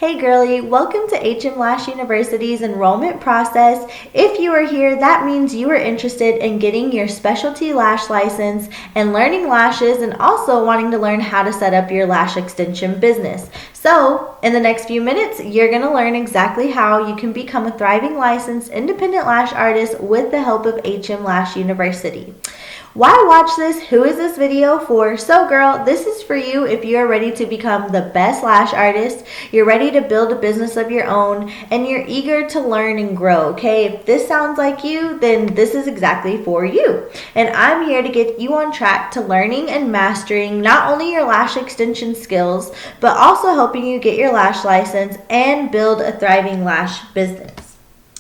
Hey girlie, welcome to Hm Lash University's enrollment process. If you are here, that means you are interested in getting your specialty lash license and learning lashes and also wanting to learn how to set up your lash extension business. So, in the next few minutes, you're going to learn exactly how you can become a thriving licensed independent lash artist with the help of Hm Lash University. Why watch this? Who is this video for? So girl, this is for you if you're ready to become the best lash artist, you're ready to build a business of your own, and you're eager to learn and grow, okay? If this sounds like you, then this is exactly for you. And I'm here to get you on track to learning and mastering not only your lash extension skills, but also helping you get your lash license and build a thriving lash business.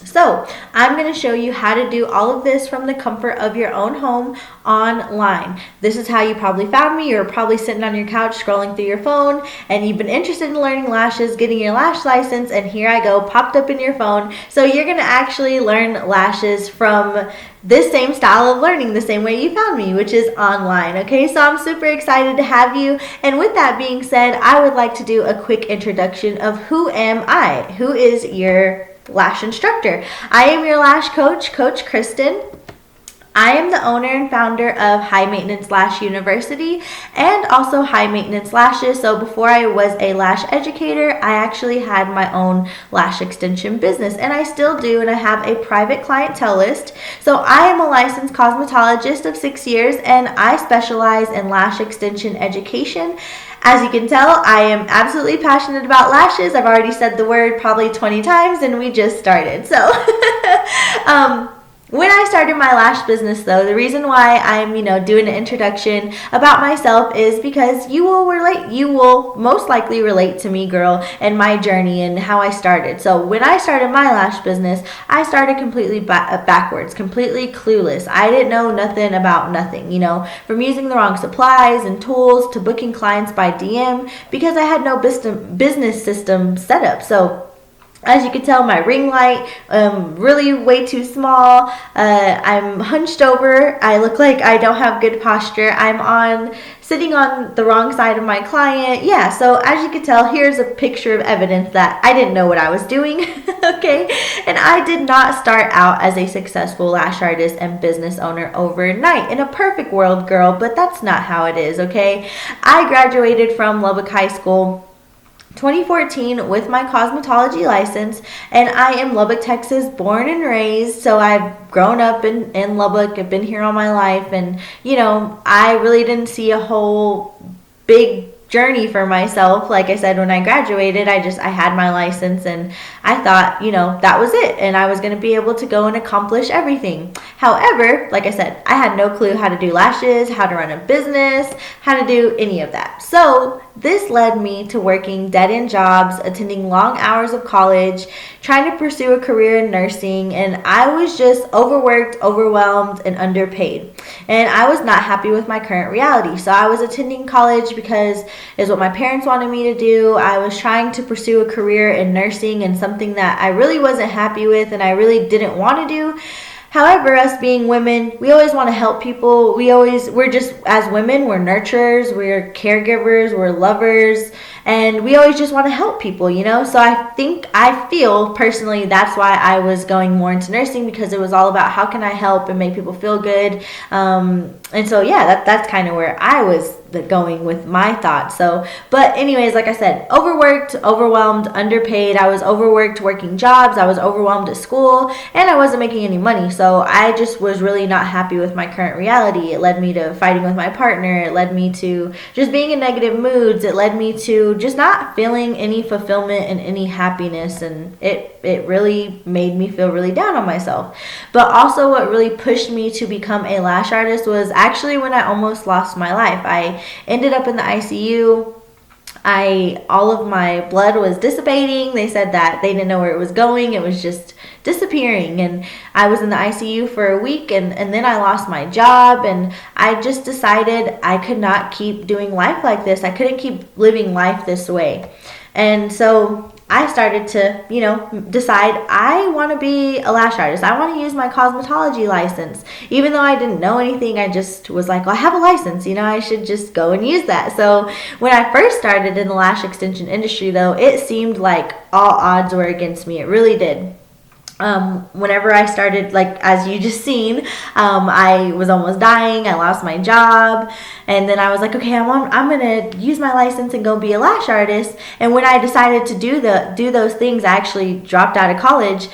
So, I'm going to show you how to do all of this from the comfort of your own home online. This is how you probably found me. You're probably sitting on your couch scrolling through your phone and you've been interested in learning lashes, getting your lash license, and here I go, popped up in your phone. So you're going to actually learn lashes from this same style of learning, the same way you found me, which is online. Okay, so I'm super excited to have you. And with that being said, I would like to do a quick introduction of who am I? Who is your lash instructor? I am your lash coach, Coach Kristen. I am the owner and founder of High Maintenance Lash University and also High Maintenance Lashes. So before I was a lash educator, I actually had my own lash extension business, and I still do, and I have a private clientele list. So I am a licensed cosmetologist of 6 years, and I specialize in lash extension education. As you can tell, I am absolutely passionate about lashes. I've already said the word probably 20 times and we just started. So, when I started my lash business though, the reason why I'm, doing an introduction about myself is because you will most likely relate to me, girl, and my journey and how I started. So when I started my lash business, I started completely backwards, completely clueless. I didn't know nothing about nothing, from using the wrong supplies and tools to booking clients by DM because I had no business system set up. So as you can tell, my ring light, really way too small. I'm hunched over. I look like I don't have good posture. I'm sitting on the wrong side of my client. Yeah, so as you can tell, here's a picture of evidence that I didn't know what I was doing, okay? And I did not start out as a successful lash artist and business owner overnight. In a perfect world, girl, but that's not how it is, okay? I graduated from Lubbock High School 2014 with my cosmetology license, and I am Lubbock, Texas, born and raised. So I've grown up in Lubbock. I've been here all my life, and I really didn't see a whole big journey for myself. Like I said, when I graduated, I had my license, and I thought, that was it, and I was going to be able to go and accomplish everything. However, like I said, I had no clue how to do lashes, how to run a business, how to do any of that. So this led me to working dead-end jobs, attending long hours of college, trying to pursue a career in nursing, and I was just overworked, overwhelmed, and underpaid. And I was not happy with my current reality. So I was attending college because it's what my parents wanted me to do. I was trying to pursue a career in nursing and something that I really wasn't happy with and I really didn't want to do. However, us being women, we always want to help people. We're just, as women, we're nurturers, we're caregivers, we're lovers, and we always just want to help people, So I feel personally that's why I was going more into nursing, because it was all about how can I help and make people feel good. And so, yeah, that's kind of where I was going with my thoughts. So, but anyways, like I said, overworked, overwhelmed, underpaid. I was overworked working jobs. I was overwhelmed at school, and I wasn't making any money. So I just was really not happy with my current reality. It led me to fighting with my partner. It led me to just being in negative moods. It led me to just not feeling any fulfillment and any happiness. And it really made me feel really down on myself. But also what really pushed me to become a lash artist was actually when I almost lost my life. I ended up in the ICU. All of my blood was dissipating. They said that they didn't know where it was going. It was just disappearing. And I was in the ICU for a week, and then I lost my job, and I just decided I could not keep doing life like this. I couldn't keep living life this way. And so I started to, decide I want to be a lash artist. I want to use my cosmetology license. Even though I didn't know anything, I just was like, well, I have a license, I should just go and use that. So when I first started in the lash extension industry, though, it seemed like all odds were against me. It really did. Whenever I started, like, as you just seen, I was almost dying. I lost my job. And then I was like, okay, I'm going to use my license and go be a lash artist. And when I decided to do those things, I actually dropped out of college.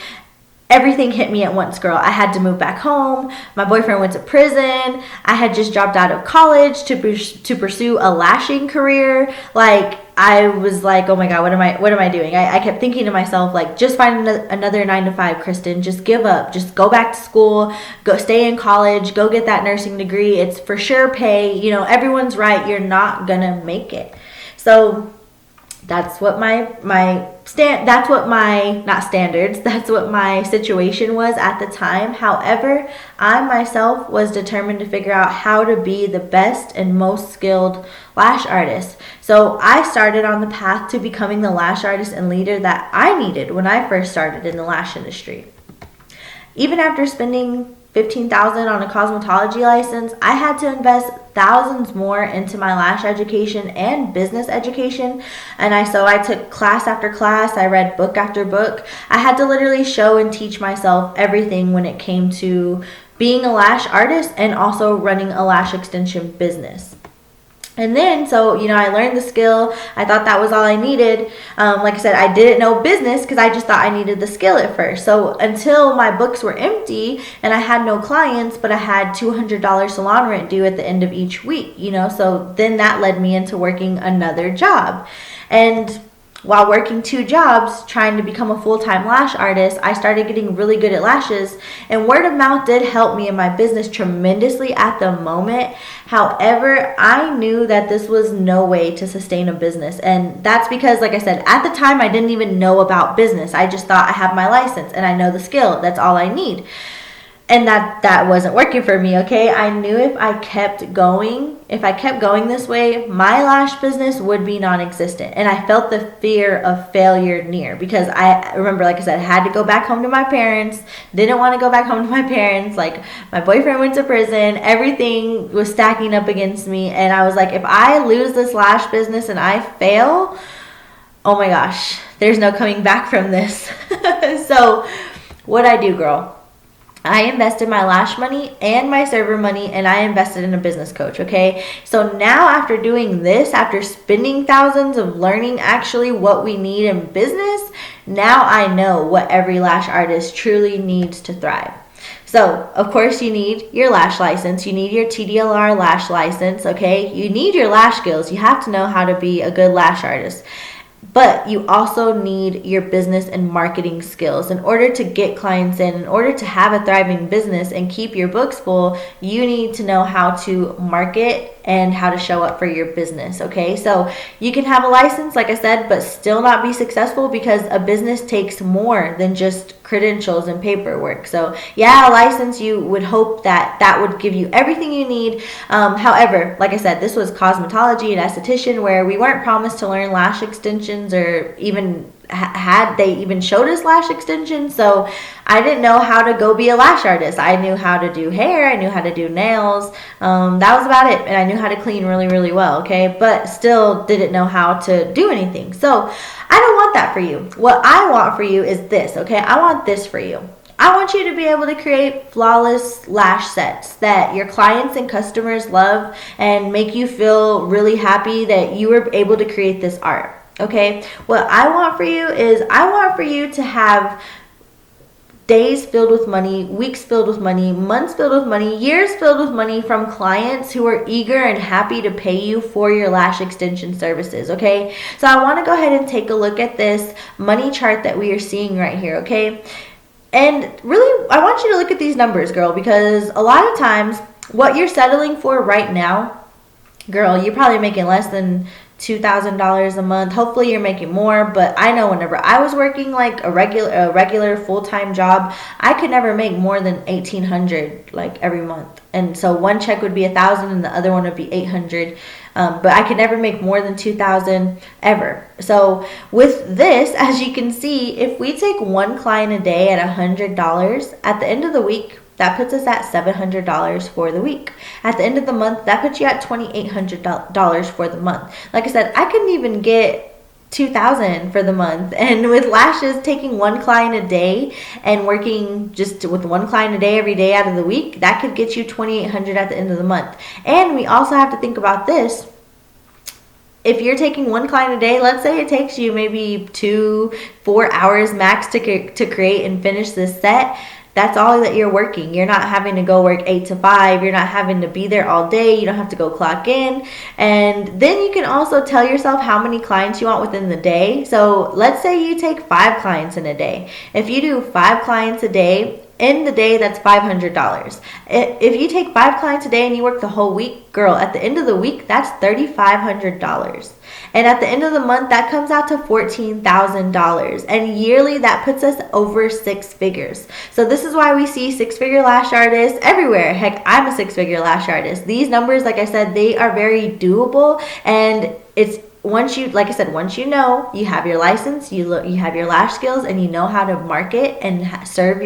Everything hit me at once, girl. I had to move back home. My boyfriend went to prison. I had just dropped out of college to pursue a lashing career. Like, I was like, oh my God, what am I doing? I kept thinking to myself, like, just find another 9 to 5, Kristen. Just give up. Just go back to school. Go stay in college. Go get that nursing degree. It's for sure pay. Everyone's right. You're not gonna make it. So that's what that's what my situation was at the time. However, I myself was determined to figure out how to be the best and most skilled lash artist. So I started on the path to becoming the lash artist and leader that I needed when I first started in the lash industry. Even after spending $15,000 on a cosmetology license, I had to invest thousands more into my lash education and business education. And so I took class after class. I read book after book. I had to literally show and teach myself everything when it came to being a lash artist and also running a lash extension business. And then, so, I learned the skill. I thought that was all I needed. Like I said, I didn't know business because I just thought I needed the skill at first. So until my books were empty and I had no clients, but I had $200 salon rent due at the end of each week, so then that led me into working another job. And while working 2 jobs, trying to become a full-time lash artist, I started getting really good at lashes, and word of mouth did help me in my business tremendously at the moment. However, I knew that this was no way to sustain a business, and that's because, like I said, at the time I didn't even know about business. I just thought I have my license and I know the skill. That's all I need. And that wasn't working for me, okay? I knew if I kept going this way, my lash business would be non-existent. And I felt the fear of failure near because I remember, like I said, I had to go back home to my parents, didn't want to go back home to my parents. Like, my boyfriend went to prison, everything was stacking up against me. And I was like, if I lose this lash business and I fail, oh my gosh, there's no coming back from this. So what'd I do, girl? I invested my lash money and my server money, and I invested in a business coach, okay? So now after doing this, after spending thousands of learning actually what we need in business, now I know what every lash artist truly needs to thrive. So, of course, you need your lash license. You need your TDLR lash license, okay? You need your lash skills. You have to know how to be a good lash artist. But you also need your business and marketing skills. In order to get clients in order to have a thriving business and keep your books full, you need to know how to market and how to show up for your business, okay? So you can have a license, like I said, but still not be successful because a business takes more than just credentials and paperwork. So yeah, a license, you would hope that would give you everything you need. However, like I said, this was cosmetology and esthetician where we weren't promised to learn lash extensions or even they even showed us lash extensions. So I didn't know how to go be a lash artist. I knew how to do hair. I knew how to do nails. That was about it. And I knew how to clean really, really well, okay? But still didn't know how to do anything. So I don't want that for you. What I want for you is this, okay? I want this for you. I want you to be able to create flawless lash sets that your clients and customers love and make you feel really happy that you were able to create this art. Okay, what I want for you is I want for you to have days filled with money, weeks filled with money, months filled with money, years filled with money from clients who are eager and happy to pay you for your lash extension services, okay? So I want to go ahead and take a look at this money chart that we are seeing right here, okay? And really, I want you to look at these numbers, girl, because a lot of times what you're settling for right now, girl, you're probably making less than $2,000 a month. Hopefully you're making more, but I know whenever I was working like a regular full-time job, I could never make more than $1,800 like every month. And so one check would be $1,000 and the other one would be $800. but I could never make more than $2,000 ever. So with this, as you can see, if we take one client a day at $100, at the end of the week, that puts us at $700 for the week. At the end of the month, that puts you at $2,800 for the month. Like I said, I couldn't even get $2,000 for the month, and with lashes, taking one client a day and working just with one client a day every day out of the week, that could get you $2,800 at the end of the month. And we also have to think about this. If you're taking one client a day, let's say it takes you maybe 2-4 hours max to create and finish this set. That's all that you're working. You're not having to go work 8 to 5. You're not having to be there all day. You don't have to go clock in. And then you can also tell yourself how many clients you want within the day. So let's say you take 5 clients in a day. If you do 5 clients a day, in the day, that's $500. If you take 5 clients a day and you work the whole week, girl, at the end of the week, that's $3,500. And at the end of the month, that comes out to $14,000. And yearly, that puts us over 6 figures. So this is why we see 6-figure lash artists everywhere. Heck, I'm a 6-figure lash artist. These numbers, like I said, they are very doable. And it's once you, like I said, once you know, you have your license, you have your lash skills, and you know how to market and serve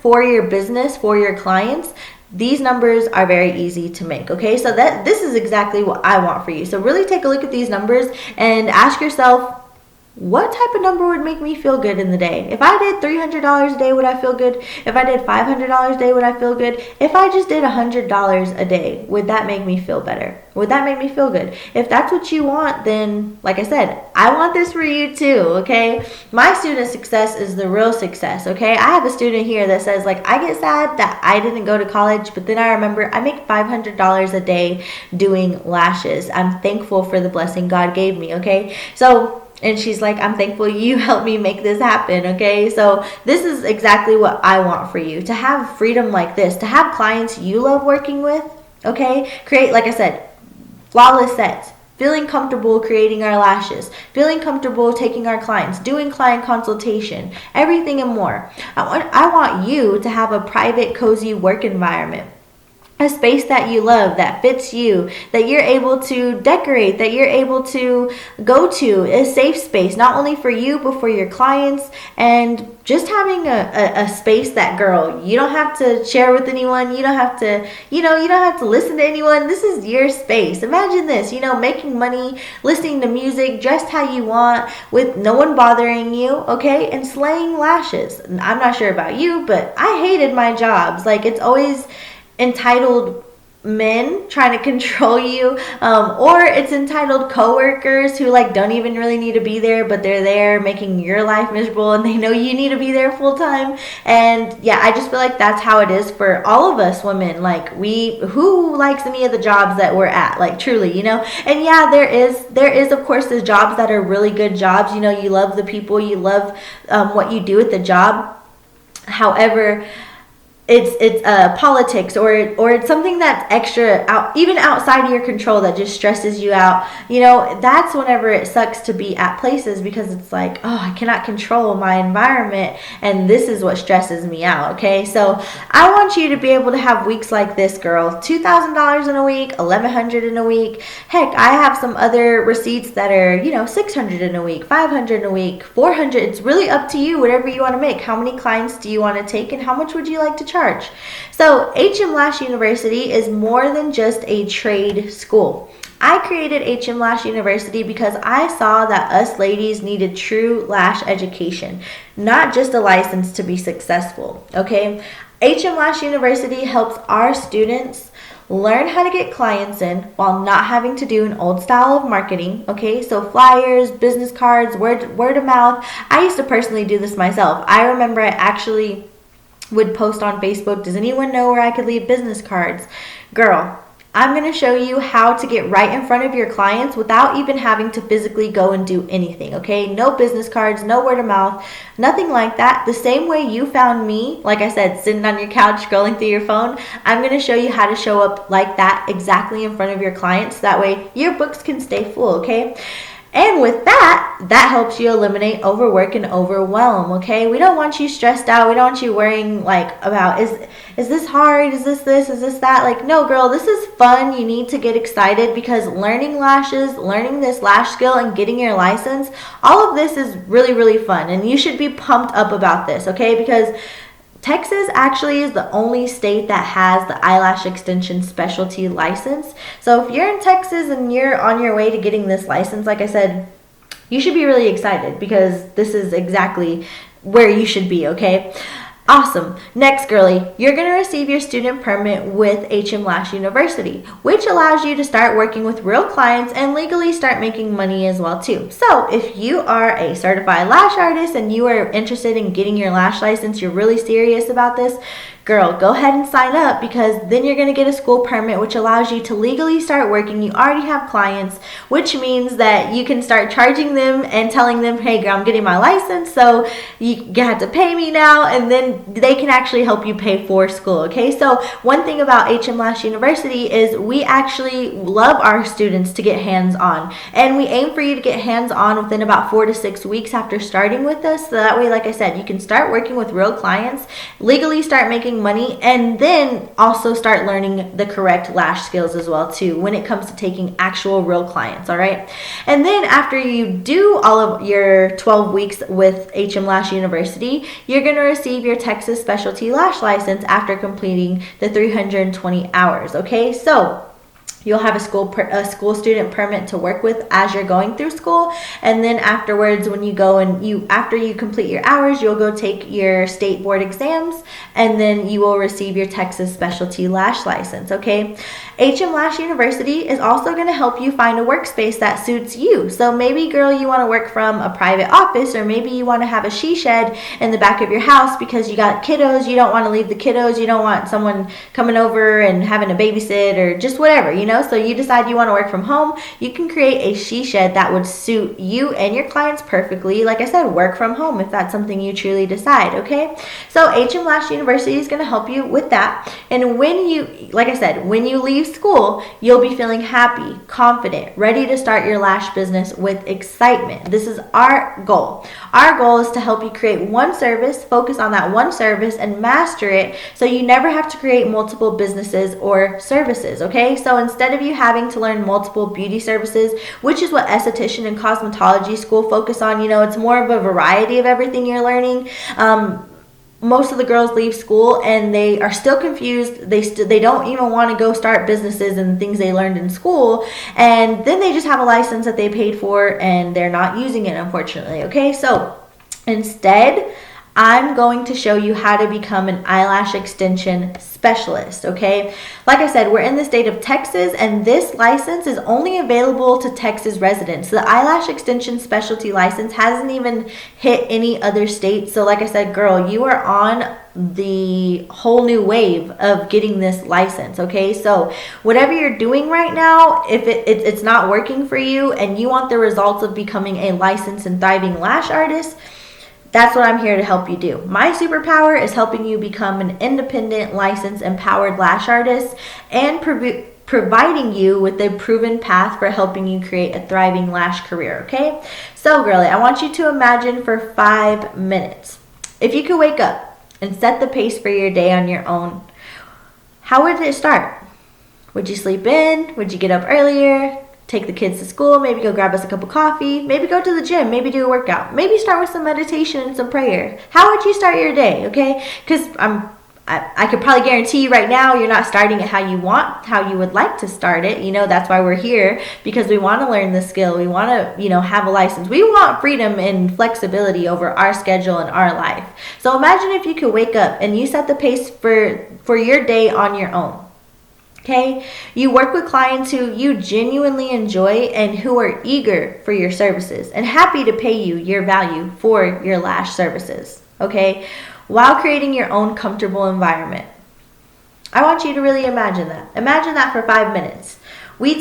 for your business, for your clients, these numbers are very easy to make. Okay, so this is exactly what I want for you. So really take a look at these numbers and ask yourself, what type of number would make me feel good in the day? If I did $300 a day, would I feel good? If I did $500 a day, would I feel good? If I just did $100 a day, would that make me feel better? Would that make me feel good? If that's what you want, then like I said, I want this for you too, okay? My student success is the real success, okay? I have a student here that says, like, I get sad that I didn't go to college, but then I remember I make $500 a day doing lashes. I'm thankful for the blessing God gave me, okay? So, and she's like, I'm thankful you helped me make this happen, okay? So this is exactly what I want for you, to have freedom like this, to have clients you love working with, okay? Create, like I said, flawless sets, feeling comfortable creating our lashes, feeling comfortable taking our clients, doing client consultation, everything and more. I want you to have a private, cozy work environment. A space that you love, that fits you, that you're able to decorate, that you're able to go to, a safe space, not only for you, but for your clients, and just having a space that, girl, you don't have to share with anyone, you don't have to, you don't have to listen to anyone. This is your space. Imagine this, making money, listening to music, dressed how you want, with no one bothering you, okay, and slaying lashes. I'm not sure about you, but I hated my jobs. Like, it's always entitled men trying to control you, or it's entitled coworkers who don't even really need to be there, but they're there making your life miserable, and they know you need to be there full time. And yeah, I just feel like that's how it is for all of us women. Who likes any of the jobs that we're at, truly, and yeah, there is of course the jobs that are really good jobs. You love the people, you love what you do at the job. However, it's politics, or it's something that's extra even outside of your control that just stresses you out. That's whenever it sucks to be at places, because it's like, oh, I cannot control my environment, and this is what stresses me out. Okay, so I want you to be able to have weeks like this, girl. $2,000 in a week, $1,100 in a week. Heck, I have some other receipts that are $600 in a week, $500 in a week, $400. It's really up to you, whatever you want to make. How many clients do you want to take, and how much would you like to charge? So Hm Lash University is more than just a trade school. I created Hm Lash University because I saw that us ladies needed true lash education, not just a license to be successful, okay? Hm Lash University helps our students learn how to get clients in while not having to do an old style of marketing, okay? So flyers, business cards, word of mouth. I used to personally do this myself. I remember I actually would post on Facebook, does anyone know where I could leave business cards? Girl, I'm going to show you how to get right in front of your clients without even having to physically go and do anything, okay? No business cards, no word of mouth, nothing like that. The same way you found me, like I said, sitting on your couch scrolling through your phone, I'm going to show you how to show up like that exactly in front of your clients. That way your books can stay full, okay? And with that, that helps you eliminate overwork and overwhelm, okay? We don't want you stressed out. We don't want you worrying like about is this hard? Is this that? Like, no, girl, this is fun. You need to get excited because learning lashes, learning this lash skill and getting your license, all of this is really, really fun. And you should be pumped up about this, okay? Because Texas actually is the only state that has the eyelash extension specialty license. So if you're in Texas and you're on your way to getting this license, like I said, you should be really excited because this is exactly where you should be, okay? Awesome. Next, girly, you're going to receive your student permit with Hm Lash University, which allows you to start working with real clients and legally start making money as well too. So if you are a certified lash artist and you are interested in getting your lash license, you're really serious about this, girl, go ahead and sign up because then you're going to get a school permit which allows you to legally start working. You already have clients, which means that you can start charging them and telling them, hey girl, I'm getting my license, so you have to pay me now, and then they can actually help you pay for school, okay? So one thing about Hm Lash University is we actually love our students to get hands-on, and we aim for you to get hands-on within about 4 to 6 weeks after starting with us, so that way, like I said, you can start working with real clients, legally start making money, and then also start learning the correct lash skills as well too when it comes to taking actual real clients, all right? And then after you do all of your 12 weeks with Hm Lash University, you're going to receive your Texas specialty lash license after completing the 320 hours, okay? So you'll have a school student permit to work with as you're going through school, and then afterwards, when you go and after you complete your hours, you'll go take your state board exams, and then you will receive your Texas specialty lash license. Okay, Hm Lash University is also going to help you find a workspace that suits you. So maybe, girl, you want to work from a private office, or maybe you want to have a she shed in the back of your house because you got kiddos. You don't want to leave the kiddos. You don't want someone coming over and having to babysit or just whatever, you know. So you decide you want to work from home, you can create a she shed that would suit you and your clients perfectly. Like I said, work from home if that's something you truly decide, okay? So Hm Lash University is going to help you with that. And when you, like I said, when you leave school, you'll be feeling happy, confident, ready to start your lash business with excitement. This is our goal. Our goal is to help you create one service, focus on that one service, and master it so you never have to create multiple businesses or services, okay? So instead of you having to learn multiple beauty services, which is what esthetician and cosmetology school focus on, you know, it's more of a variety of everything you're learning. Most of the girls leave school and they are still confused. They don't even want to go start businesses and things they learned in school, and then they just have a license that they paid for and they're not using it, unfortunately, okay? So instead, I'm going to show you how to become an eyelash extension specialist, okay? Like I said, we're in the state of Texas, and this license is only available to Texas residents. The eyelash extension specialty license hasn't even hit any other state. So like I said, girl, you are on the whole new wave of getting this license, okay? So whatever you're doing right now, if it's not working for you and you want the results of becoming a licensed and thriving lash artist, that's what I'm here to help you do. My superpower is helping you become an independent, licensed, empowered lash artist and providing you with a proven path for helping you create a thriving lash career, okay? So, girlie, I want you to imagine for 5 minutes. If you could wake up and set the pace for your day on your own, how would it start? Would you sleep in? Would you get up earlier? Take the kids to school, maybe go grab us a cup of coffee, maybe go to the gym, maybe do a workout, maybe start with some meditation and some prayer. How would you start your day, okay? Because I could probably guarantee you right now you're not starting it how you would like to start it. You know, that's why we're here, because we want to learn the skill. We want to, you know, have a license. We want freedom and flexibility over our schedule and our life. So imagine if you could wake up and you set the pace for your day on your own. Okay, you work with clients who you genuinely enjoy and who are eager for your services and happy to pay you your value for your lash services, okay, while creating your own comfortable environment. I want you to really imagine that. Imagine that for 5 minutes. You can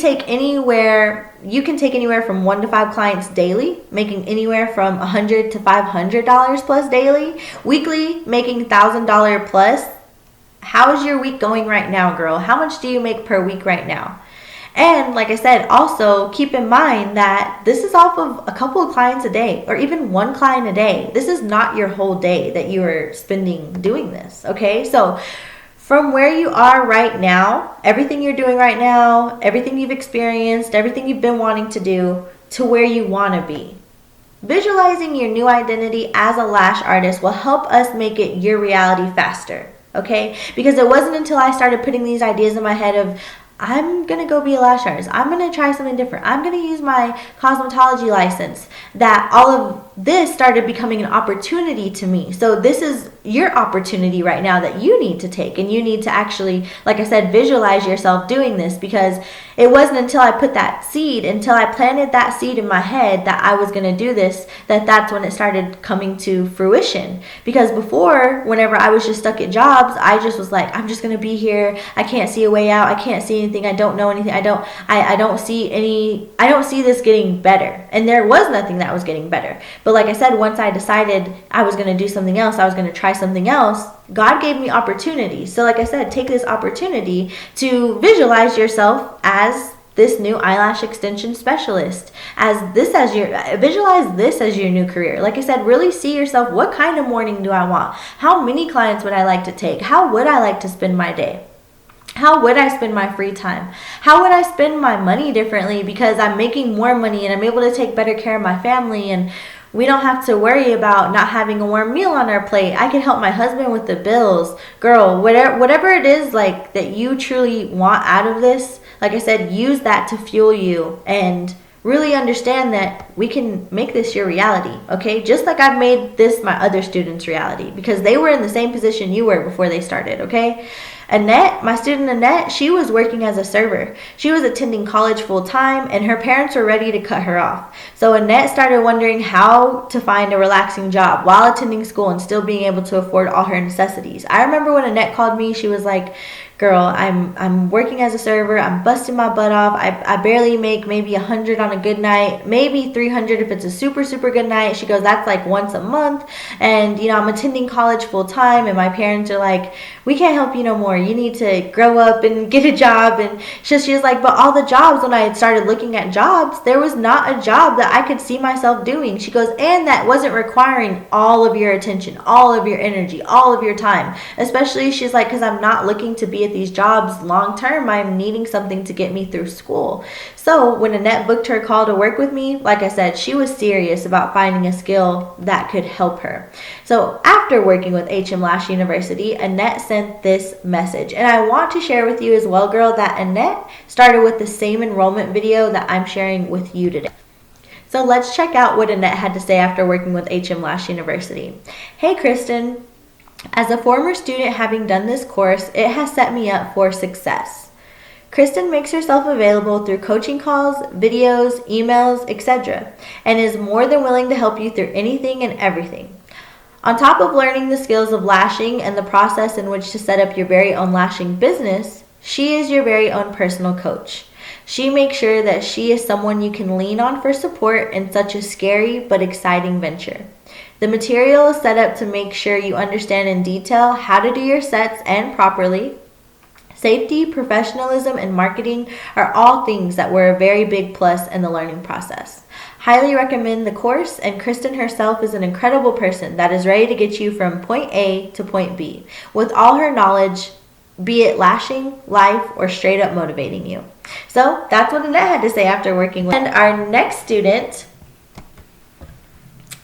take anywhere from 1 to 5 clients daily, making anywhere from $100 to $500 plus daily, weekly, making $1,000 plus. How is your week going right now, girl? How much do you make per week right now? And like I said, also keep in mind that this is off of a couple of clients a day or even one client a day. This is not your whole day that you are spending doing this, okay? So from where you are right now, everything you're doing right now, everything you've experienced, everything you've been wanting to do, to where you want to be. Visualizing your new identity as a lash artist will help us make it your reality faster, okay? Because it wasn't until I started putting these ideas in my head of, I'm going to go be a lash artist, I'm going to try something different, I'm going to use my cosmetology license, that all of this started becoming an opportunity to me. So this is your opportunity right now that you need to take, and you need to actually, like I said, visualize yourself doing this, because it wasn't until I put that seed, until I planted that seed in my head that I was going to do this, that's when it started coming to fruition. Because before, whenever I was just stuck at jobs, I just was like, I'm just going to be here, I can't see a way out, I can't see anything, I don't know anything, I don't see this getting better. And there was nothing that was getting better. But like I said, once I decided I was going to do something else, I was going to try something else, God gave me opportunities. So like I said, take this opportunity to visualize yourself as this new eyelash extension specialist, visualize this as your new career. Like I said, really see yourself, what kind of morning do I want? How many clients would I like to take? How would I like to spend my day? How would I spend my free time? How would I spend my money differently because I'm making more money and I'm able to take better care of my family, and we don't have to worry about not having a warm meal on our plate. I can help my husband with the bills. Girl, whatever it is like that you truly want out of this, like I said, use that to fuel you and really understand that we can make this your reality, okay? Just like I've made this my other students' reality, because they were in the same position you were before they started, okay? Annette, my student Annette, she was working as a server. She was attending college full time, and her parents were ready to cut her off. So Annette started wondering how to find a relaxing job while attending school and still being able to afford all her necessities. I remember when Annette called me, she was like, girl, I'm working as a server, I'm busting my butt off, I barely make maybe 100 on a good night, maybe 300 if it's a super good night. She goes, that's like once a month, and I'm attending college full time, and my parents are like, we can't help you no more, you need to grow up and get a job. And she was like, but all the jobs, when I had started looking at jobs, there was not a job that I could see myself doing. She goes, and that wasn't requiring all of your attention, all of your energy, all of your time. Especially, she's like, because I'm not looking to be at these jobs long term, I'm needing something to get me through school. So when Annette booked her call to work with me, like I said, she was serious about finding a skill that could help her. So after working with Hm Lash University, Annette sent this message, and I want to share with you as well, girl, that Annette started with the same enrollment video that I'm sharing with you today. So let's check out what Annette had to say after working with Hm Lash University. Hey Kristen, as a former student having done this course, it has set me up for success. Kristen makes herself available through coaching calls, videos, emails, etc., and is more than willing to help you through anything and everything. On top of learning the skills of lashing and the process in which to set up your very own lashing business, she is your very own personal coach. She makes sure that she is someone you can lean on for support in such a scary but exciting venture. The material is set up to make sure you understand in detail how to do your sets and properly. Safety, professionalism, and marketing are all things that were a very big plus in the learning process. Highly recommend the course, and Kristen herself is an incredible person that is ready to get you from point A to point B with all her knowledge, be it lashing, life, or straight up motivating you. So that's what Annette had to say after working with. And our next student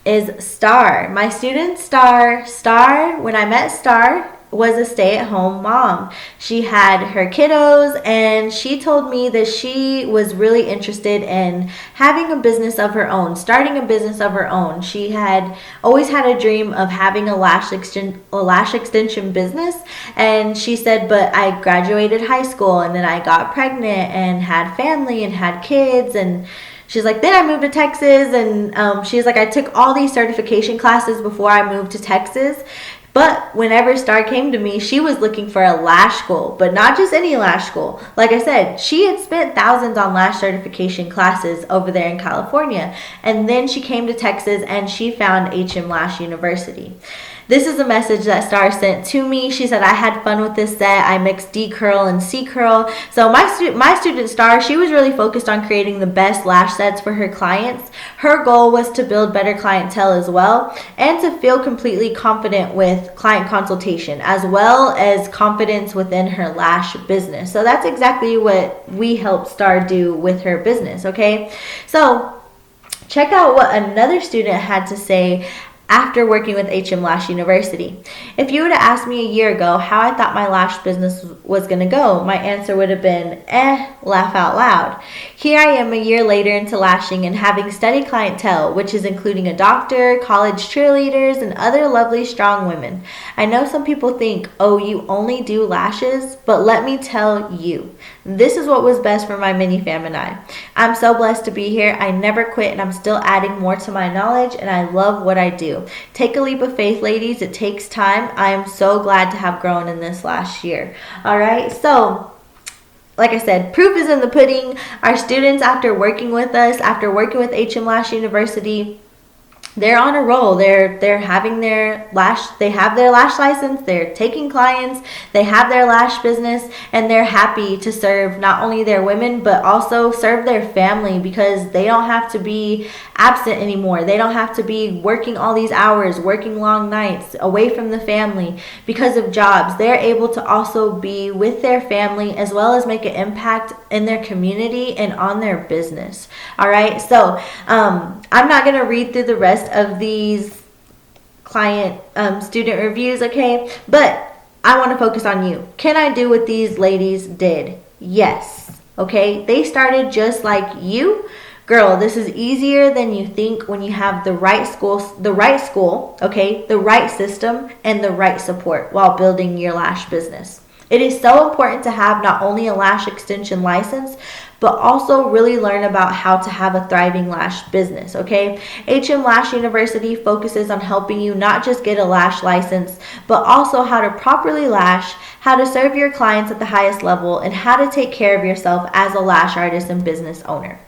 is Star. My student Star, when I met Star, was a stay-at-home mom. She had her kiddos, and she told me that she was really interested in having a business of her own, starting a business of her own. She had always had a dream of having a lash extension business, and she said, but I graduated high school and then I got pregnant and had family and had kids, and she's like, then I moved to Texas, and she's like, I took all these certification classes before I moved to Texas. But whenever Star came to me, she was looking for a lash school, but not just any lash school. Like I said, she had spent thousands on lash certification classes over there in California. And then she came to Texas and she found Hm Lash University. This is a message that Star sent to me. She said, I had fun with this set. I mixed D curl and C curl. So my student Star, she was really focused on creating the best lash sets for her clients. Her goal was to build better clientele as well, and to feel completely confident with client consultation, as well as confidence within her lash business. So that's exactly what we helped Star do with her business, okay? So check out what another student had to say after working with Hm Lash University. If you would have asked me a year ago how I thought my lash business was going to go, my answer would have been, laugh out loud. Here I am a year later into lashing and having steady clientele, which is including a doctor, college cheerleaders, and other lovely, strong women. I know some people think, oh, you only do lashes, but let me tell you, this is what was best for my mini fam and I. I'm so blessed to be here. I never quit, and I'm still adding more to my knowledge, and I love what I do. Take a leap of faith, ladies. It takes time. I am so glad to have grown in this last year. All right, so like I said, proof is in the pudding. Our students, after working with us, after working with Hm Lash University, they're on a roll. They're having their lash, they have their lash license, they're taking clients, they have their lash business, and they're happy to serve not only their women, but also serve their family, because they don't have to be absent anymore. They don't have to be working all these hours, working long nights away from the family because of jobs. They're able to also be with their family, as well as make an impact in their community and on their business. All right, so I'm not going to read through the rest of these client student reviews, okay? But I want to focus on you. Can I do what these ladies did? Yes. Okay, they started just like you. Girl, this is easier than you think when you have the right school, okay, the right system, and the right support while building your lash business. It is so important to have not only a lash extension license, but also really learn about how to have a thriving lash business, okay? Hm Lash University focuses on helping you not just get a lash license, but also how to properly lash, how to serve your clients at the highest level, and how to take care of yourself as a lash artist and business owner.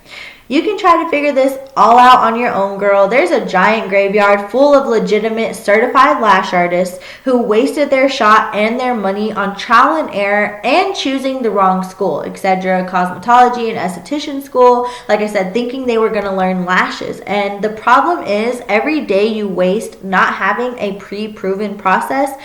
You can try to figure this all out on your own, girl. There's a giant graveyard full of legitimate certified lash artists who wasted their shot and their money on trial and error and choosing the wrong school, etc. Cosmetology and esthetician school, like I said, thinking they were going to learn lashes. And the problem is, every day you waste not having a pre-proven process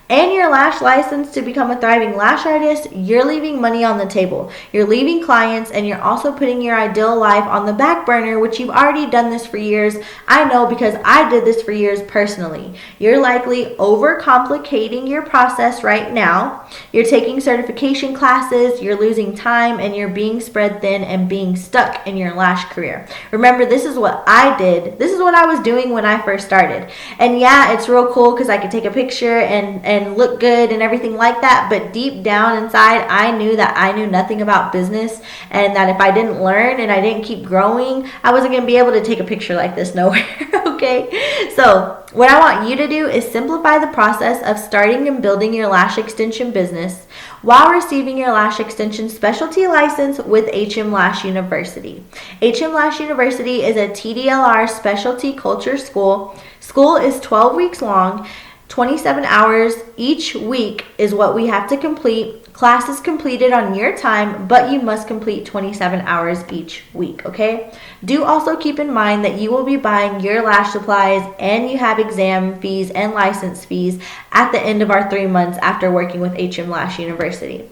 and your lash license to become a thriving lash artist, you're leaving money on the table. You're leaving clients, and you're also putting your ideal life on the back burner, which you've already done this for years. I know, because I did this for years personally. You're likely overcomplicating your process right now. You're taking certification classes, you're losing time, and you're being spread thin and being stuck in your lash career. Remember, this is what I did. This is what I was doing when I first started. And yeah, it's real cool because I could take a picture and look good and everything like that, but deep down inside, I knew that I knew nothing about business, and that if I didn't learn and I didn't keep growing, I wasn't going to be able to take a picture like this nowhere. Okay, so what I want you to do is simplify the process of starting and building your lash extension business while receiving your lash extension specialty license with Hm Lash University. Hm Lash University is a TDLR specialty culture school. School is 12 weeks long. 27 hours each week is what we have to complete. Class is completed on your time, but you must complete 27 hours each week, okay? Do also keep in mind that you will be buying your lash supplies, and you have exam fees and license fees at the end of our 3 months after working with Hm Lash University.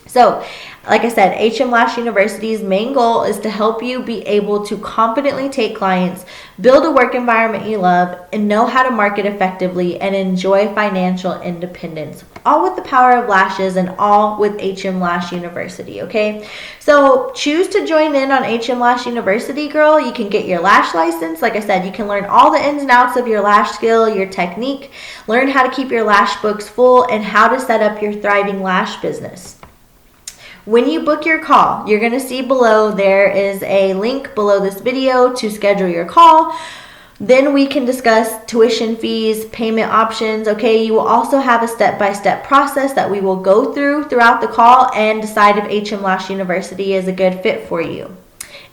So, like I said, Hm Lash University's main goal is to help you be able to confidently take clients, build a work environment you love, and know how to market effectively and enjoy financial independence. All with the power of lashes, and all with Hm Lash University, okay? So choose to join in on Hm Lash University, girl. You can get your lash license. Like I said, you can learn all the ins and outs of your lash skill, your technique, learn how to keep your lash books full, and how to set up your thriving lash business. When you book your call, you're going to see below, there is a link below this video to schedule your call. Then we can discuss tuition fees, payment options, okay? You will also have a step-by-step process that we will go through throughout the call and decide if Hm Lash University is a good fit for you.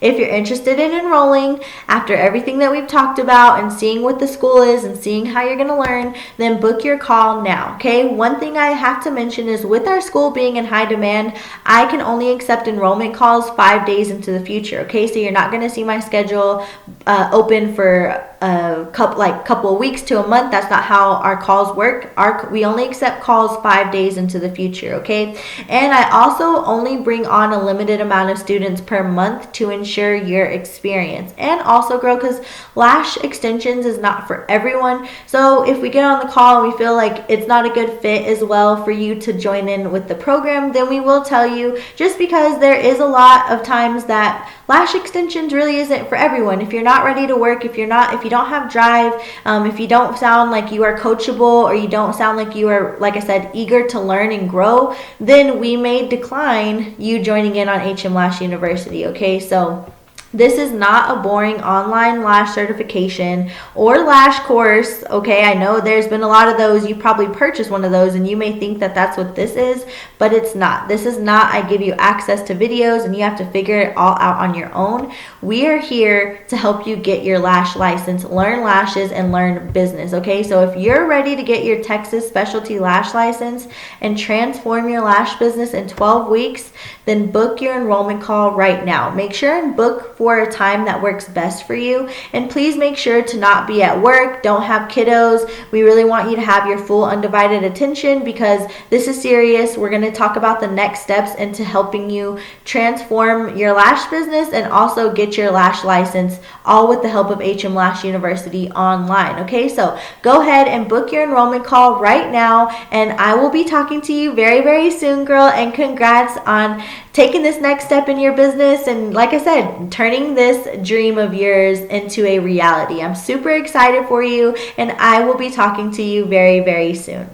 If you're interested in enrolling after everything that we've talked about and seeing what the school is and seeing how you're going to learn, then book your call now, okay? One thing I have to mention is with our school being in high demand, I can only accept enrollment calls 5 days into the future, okay? So you're not going to see my schedule open for a couple of weeks to a month. That's not how our calls work. We only accept calls 5 days into the future, okay? And I also only bring on a limited amount of students per month to ensure your experience. And also, girl, because lash extensions is not for everyone. So if we get on the call and we feel like it's not a good fit as well for you to join in with the program, then we will tell you, just because there is a lot of times that lash extensions really isn't for everyone. If you're not ready to work, if you don't have drive, if you don't sound like you are coachable, or you don't sound like you are, like I said, eager to learn and grow, then we may decline you joining in on Hm Lash University, okay? So this is not a boring online lash certification or lash course, okay? I know there's been a lot of those. You probably purchased one of those and you may think that that's what this is, but it's not. This is not, I give you access to videos and you have to figure it all out on your own. We are here to help you get your lash license, learn lashes, and learn business, okay? So if you're ready to get your Texas specialty lash license and transform your lash business in 12 weeks, then book your enrollment call right now. Make sure and book for a time that works best for you. And please make sure to not be at work, don't have kiddos. We really want you to have your full undivided attention because this is serious. We're going to talk about the next steps into helping you transform your lash business and also get your lash license, all with the help of Hm Lash University online. Okay, so go ahead and book your enrollment call right now, and I will be talking to you very, very soon, girl. And congrats on taking this next step in your business, and like I said, turning this dream of yours into a reality. I'm super excited for you, and I will be talking to you very, very soon.